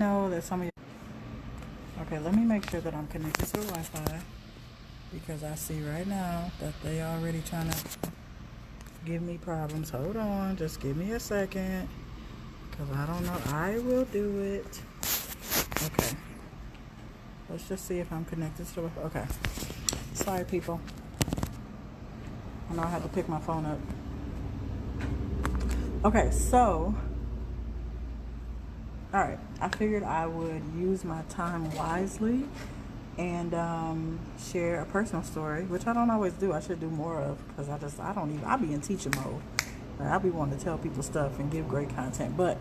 Know that some of you. Okay, let me make sure that I'm connected to the Wi-Fi because I see right now that they already trying to give me problems. Hold on, just give me a second because I don't know. I will do it. Okay, let's just see if I'm connected to the Wi-Fi. Okay, sorry people. I know I had to pick my phone up. Okay, so all right, I figured I would use my time wisely and share a personal story, which I don't always do. I should do more of because I'll be in teaching mode. Like, I'll be wanting to tell people stuff and give great content. But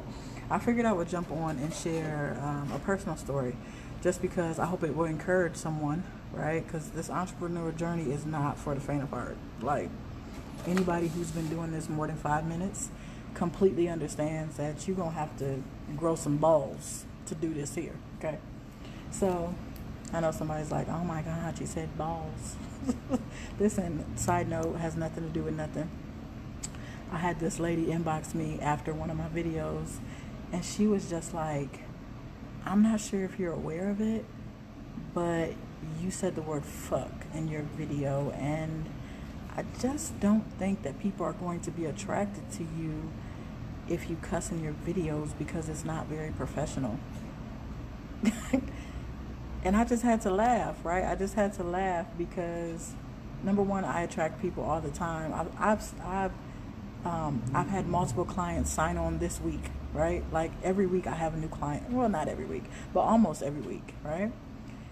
I figured I would jump on and share a personal story just because I hope it will encourage someone, right? Because this entrepreneur journey is not for the faint of heart. Like, anybody who's been doing this more than 5 minutes completely understands that you're going to have to grow some balls to do this here, okay? So I know somebody's like, oh my God, she said balls. Listen, side note, has nothing to do with nothing. I had this lady inbox me after one of my videos, and she was just like, I'm not sure if you're aware of it, but you said the word fuck in your video, and I just don't think that people are going to be attracted to you if you cuss in your videos because it's not very professional. And I just had to laugh, right? I just had to laugh because, number one, I attract people all the time. I've had multiple clients sign on this week, right? Like every week I have a new client. Well, not every week, but almost every week, right?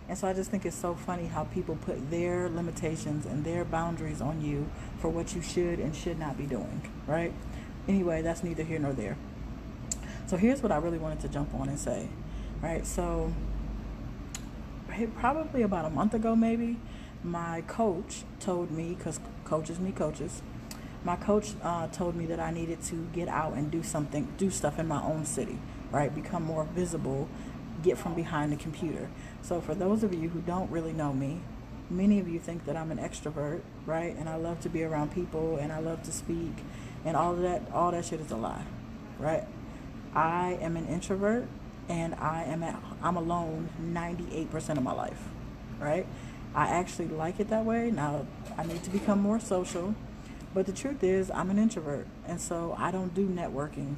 And so I just think it's so funny how people put their limitations and their boundaries on you for what you should and should not be doing, right? Anyway, that's neither here nor there. So here's what I really wanted to jump on and say, right? So probably about a month ago, maybe, my coach told me, because coaches need coaches, my coach told me that I needed to get out and do stuff in my own city, right? Become more visible, get from behind the computer. So for those of you who don't really know me, many of you think that I'm an extrovert, right? And I love to be around people and I love to speak and all that shit is a lie, right? I am an introvert and I'm alone 98% of my life, right? I actually like it that way. Now I need to become more social, but the truth is I'm an introvert, and so I don't do networking.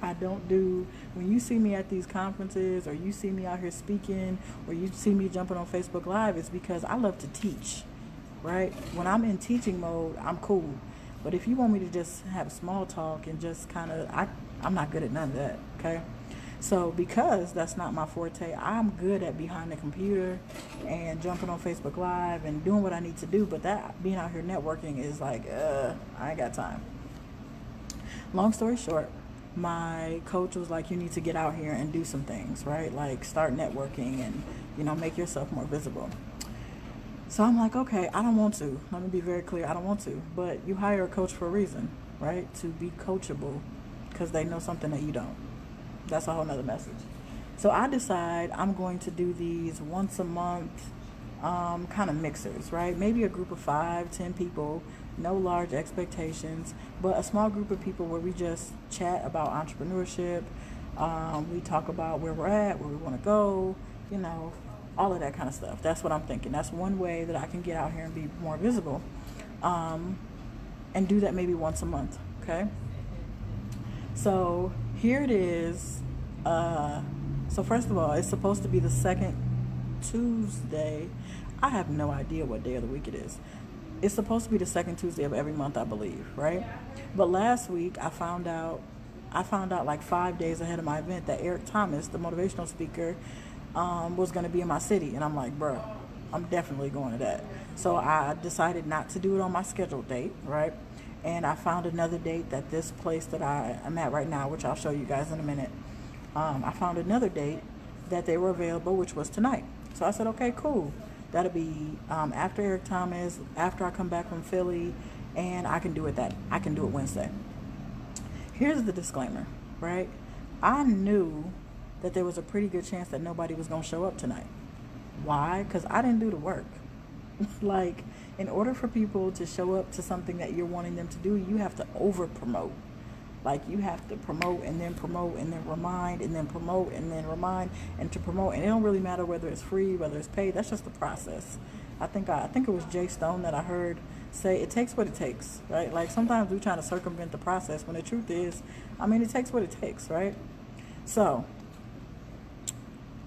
When you see me at these conferences or you see me out here speaking or you see me jumping on Facebook Live, it's because I love to teach, right? When I'm in teaching mode, I'm cool. But if you want me to just have small talk and just I'm not good at none of that, okay? So because that's not my forte, I'm good at behind the computer and jumping on Facebook Live and doing what I need to do. But that being out here networking is like, I ain't got time. Long story short, my coach was like, you need to get out here and do some things, right? Like start networking and, make yourself more visible. So I'm like, okay, I don't want to. Let me be very clear. I don't want to. But you hire a coach for a reason, right? To be coachable because they know something that you don't. That's a whole nother message. So I decide I'm going to do these once a month kind of mixers, right? Maybe a group of 5-10 people, no large expectations, but a small group of people where we just chat about entrepreneurship. We talk about where we're at, where we want to go, all of that kind of stuff. That's what I'm thinking. That's one way that I can get out here and be more visible, and do that maybe once a month, okay? So here it is. So first of all, it's supposed to be the second Tuesday. I have no idea what day of the week it is. It's supposed to be the second Tuesday of every month, I believe, right? But last week I found out like 5 days ahead of my event that Eric Thomas, the motivational speaker, was going to be in my city. And I'm like, bro, I'm definitely going to that. So I decided not to do it on my scheduled date, right? And I found another date that this place that I'm at right now, which I'll show you guys in a minute. I found another date that they were available, which was tonight. So I said, okay, cool. That'll be after Eric Thomas, after I come back from Philly, and I can do it Wednesday. Here's the disclaimer, right? I knew that there was a pretty good chance that nobody was going to show up tonight. Why? Because I didn't do the work. Like, in order for people to show up to something that you're wanting them to do, you have to over promote. Like, you have to promote and then promote and then remind and then promote and then remind and to promote. And it don't really matter whether it's free, whether it's paid. That's just the process. I think it was Jay Stone that I heard say it takes what it takes, right? Like, sometimes we're trying to circumvent the process when the truth is, I mean, it takes what it takes, right? So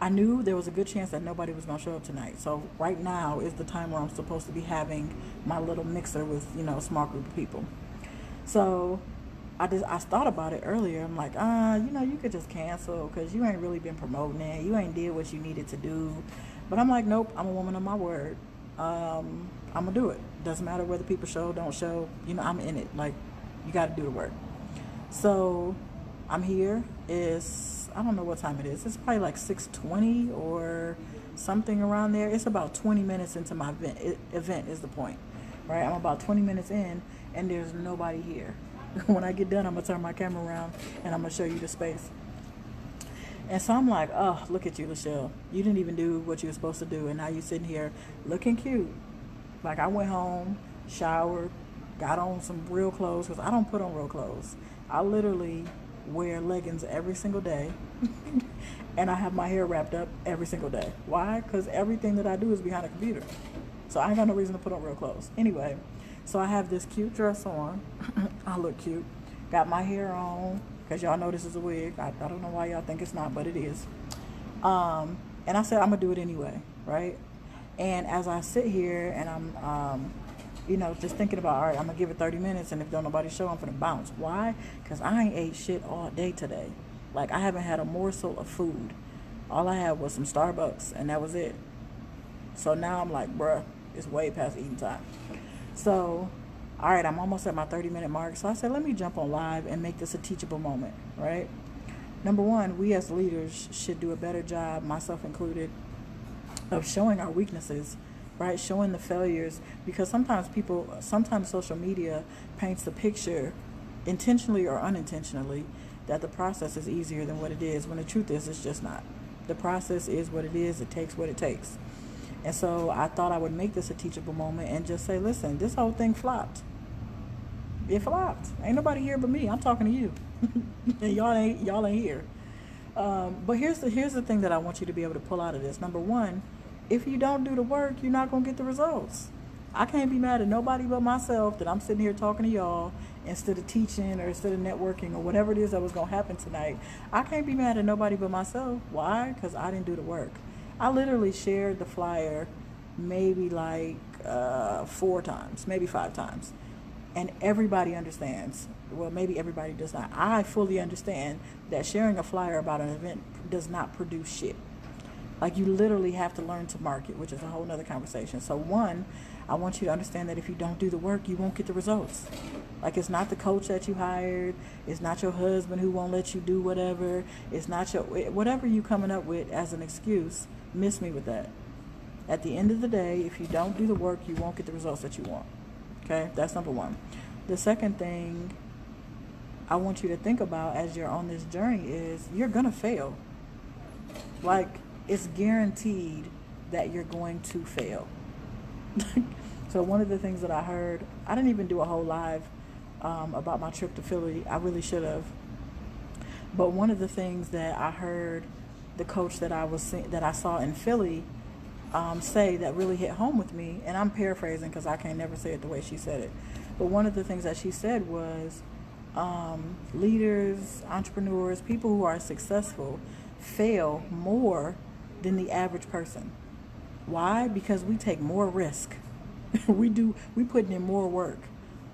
I knew there was a good chance that nobody was going to show up tonight. So right now is the time where I'm supposed to be having my little mixer with, a small group of people. So I thought about it earlier. I'm like, you could just cancel because you ain't really been promoting it. You ain't did what you needed to do. But I'm like, nope, I'm a woman of my word. I'm going to do it. Doesn't matter whether people show, don't show. I'm in it. Like, you got to do the work. So I'm here. I don't know what time it is. It's probably like 6:20 or something around there. It's about 20 minutes into my event is the point, right? I'm about 20 minutes in, and there's nobody here. When I get done, I'm going to turn my camera around, and I'm going to show you the space. And so I'm like, oh, look at you, Lachelle. You didn't even do what you were supposed to do, and now you're sitting here looking cute. Like, I went home, showered, got on some real clothes, because I don't put on real clothes. I literally wear leggings every single day and I have my hair wrapped up every single day. Why? Because everything that I do is behind a computer, so I ain't got no reason to put on real clothes. Anyway, so I have this cute dress on. I look cute, got my hair on, because y'all know this is a wig. I don't know why y'all think it's not, but it is. And I said I'm gonna do it anyway, right? And as I sit here and I'm just thinking about, all right, I'm going to give it 30 minutes, and if don't nobody show, I'm going to bounce. Why? Because I ain't ate shit all day today. Like, I haven't had a morsel of food. All I had was some Starbucks, and that was it. So now I'm like, bruh, it's way past eating time. So, all right, I'm almost at my 30-minute mark. So I said, let me jump on live and make this a teachable moment, right? Number one, we as leaders should do a better job, myself included, of showing our weaknesses, right? Showing the failures, because sometimes social media paints the picture, intentionally or unintentionally, that the process is easier than what it is, when the truth is, it's just not. The process is what it is. It takes what it takes. And so I thought I would make this a teachable moment and just say, listen, this whole thing flopped. It flopped. Ain't nobody here but me. I'm talking to you. And y'all ain't here. But here's the thing that I want you to be able to pull out of this. Number one, if you don't do the work, you're not going to get the results. I can't be mad at nobody but myself that I'm sitting here talking to y'all instead of teaching or instead of networking or whatever it is that was going to happen tonight. I can't be mad at nobody but myself. Why? Because I didn't do the work. I literally shared the flyer maybe like 4 times, maybe 5 times. And everybody understands. Well, maybe everybody does not. I fully understand that sharing a flyer about an event does not produce shit. Like, you literally have to learn to market, which is a whole nother conversation. So one, I want you to understand that if you don't do the work, you won't get the results. Like, it's not the coach that you hired. It's not your husband who won't let you do whatever. It's not whatever you coming up with as an excuse. Miss me with that. At the end of the day, if you don't do the work, you won't get the results that you want. Okay? That's number one. The second thing I want you to think about as you're on this journey is you're going to fail. Like, it's guaranteed that you're going to fail. So one of the things that I heard, I didn't even do a whole live about my trip to Philly. I really should have. But one of the things that I heard the coach that I saw in Philly say that really hit home with me, and I'm paraphrasing because I can never say it the way she said it. But one of the things that she said was leaders, entrepreneurs, people who are successful fail more than the average person. Why? Because we take more risk. we putting in more work.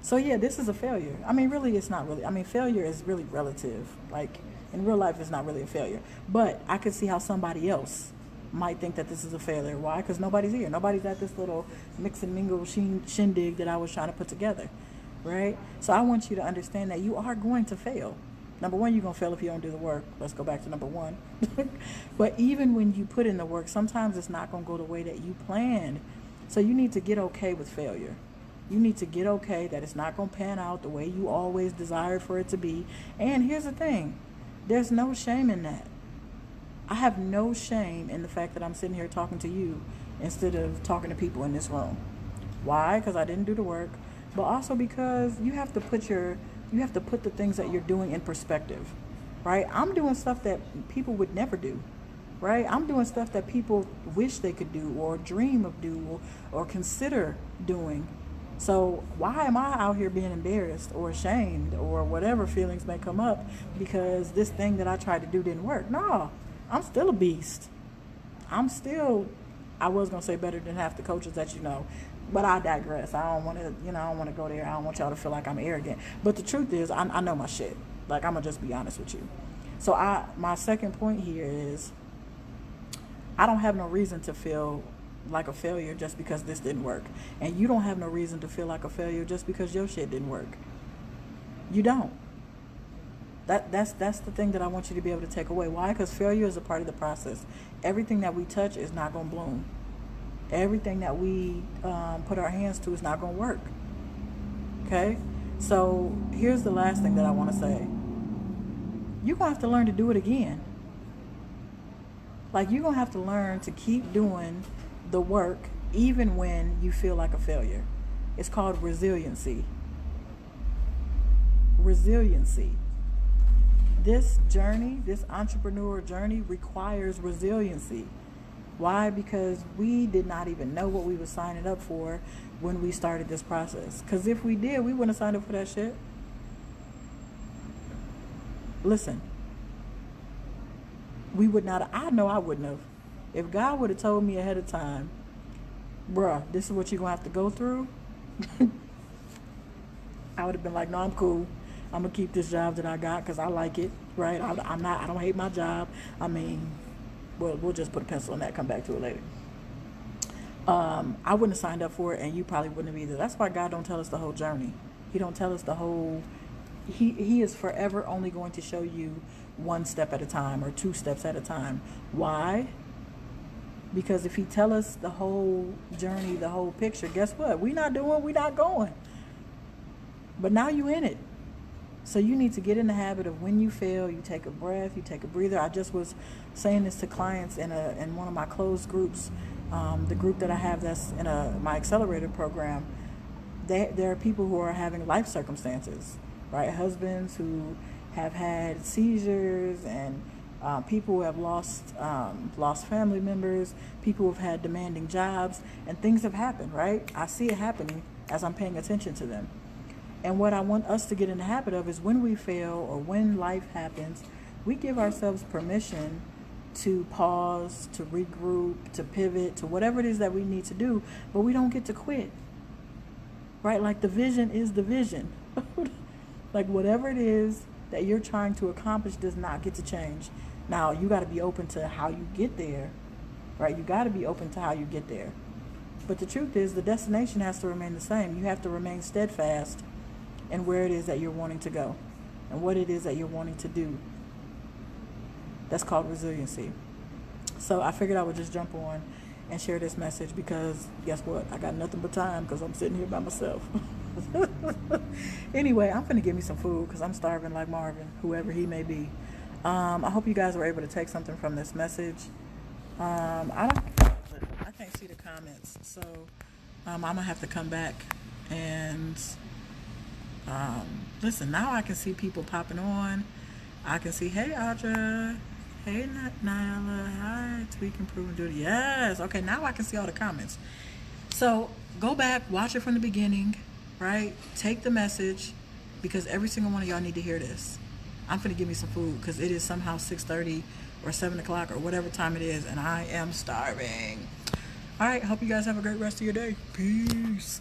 So yeah, this is a failure. I mean, really, it's not really. I mean, failure is really relative. Like, in real life, it's not really a failure. But I could see how somebody else might think that this is a failure. Why? Because nobody's here. Nobody's at this little mix and mingle shindig that I was trying to put together, right? So I want you to understand that you are going to fail. Number one, you're going to fail if you don't do the work. Let's go back to number one. But even when you put in the work, sometimes it's not going to go the way that you planned. So you need to get okay with failure. You need to get okay that it's not going to pan out the way you always desired for it to be. And here's the thing. There's no shame in that. I have no shame in the fact that I'm sitting here talking to you instead of talking to people in this room. Why? Because I didn't do the work. But also because you have to put your You have to put the things that you're doing in perspective, right? I'm doing stuff that people would never do, right? I'm doing stuff that people wish they could do or dream of do or consider doing. So why am I out here being embarrassed or ashamed or whatever feelings may come up because this thing that I tried to do didn't work? No, I'm still a beast. I was going to say better than half the coaches that you know, but I digress. I don't want to, I don't want to go there. I don't want y'all to feel like I'm arrogant. But the truth is, I know my shit. Like, I'm going to just be honest with you. So my second point here is I don't have no reason to feel like a failure just because this didn't work. And you don't have no reason to feel like a failure just because your shit didn't work. You don't. That's the thing that I want you to be able to take away. Why? Because failure is a part of the process. Everything that we touch is not going to bloom. Everything that we put our hands to is not going to work. Okay? So here's the last thing that I want to say. You're going to have to learn to do it again. Like, you're going to have to learn to keep doing the work even when you feel like a failure. It's called resiliency. Resiliency. This journey, this entrepreneur journey, requires resiliency. Why? Because we did not even know what we were signing up for when we started this process. Because if we did, we wouldn't have signed up for that shit. Listen, we would not. I know I wouldn't have. If God would have told me ahead of time, bruh, this is what you're going to have to go through, I would have been like, no, I'm cool. I'm going to keep this job that I got because I like it, right? I don't hate my job. I mean, well, we'll just put a pencil on that, come back to it later. I wouldn't have signed up for it, and you probably wouldn't have either. That's why God don't tell us the whole journey. He don't tell us the whole, he is forever only going to show you one step at a time or two steps at a time. Why? Because if he tell us the whole journey, the whole picture, guess what? We not going. But now you in it. So you need to get in the habit of when you fail, you take a breath, you take a breather. I just was saying this to clients in one of my closed groups, the group that I have that's in my accelerator program. There are people who are having life circumstances, right? Husbands who have had seizures and people who have lost family members, people who have had demanding jobs, and things have happened, right? I see it happening as I'm paying attention to them. And what I want us to get in the habit of is when we fail or when life happens, we give ourselves permission to pause, to regroup, to pivot, to whatever it is that we need to do, but we don't get to quit, right? Like, the vision is the vision. Like, whatever it is that you're trying to accomplish does not get to change. Now, you got to be open to how you get there, right? You got to be open to how you get there. But the truth is, the destination has to remain the same. You have to remain steadfast in where it is that you're wanting to go and what it is that you're wanting to do. That's called resiliency. So I figured I would just jump on and share this message because guess what? I got nothing but time because I'm sitting here by myself. Anyway, I'm finna get me some food because I'm starving like Marvin, whoever he may be. I hope you guys were able to take something from this message. I can't see the comments, so I'm gonna have to come back and listen. Now I can see people popping on. I can see, hey Audra, hey Nyla, hi, tweak, improve, and do it. Yes, okay, now I can see all the comments. So go back, watch it from the beginning, right? Take the message, because every single one of y'all need to hear this. I'm finna give me some food because it is somehow 6:30 or 7 o'clock or whatever time it is, and I am starving. All right, hope you guys have a great rest of your day. Peace.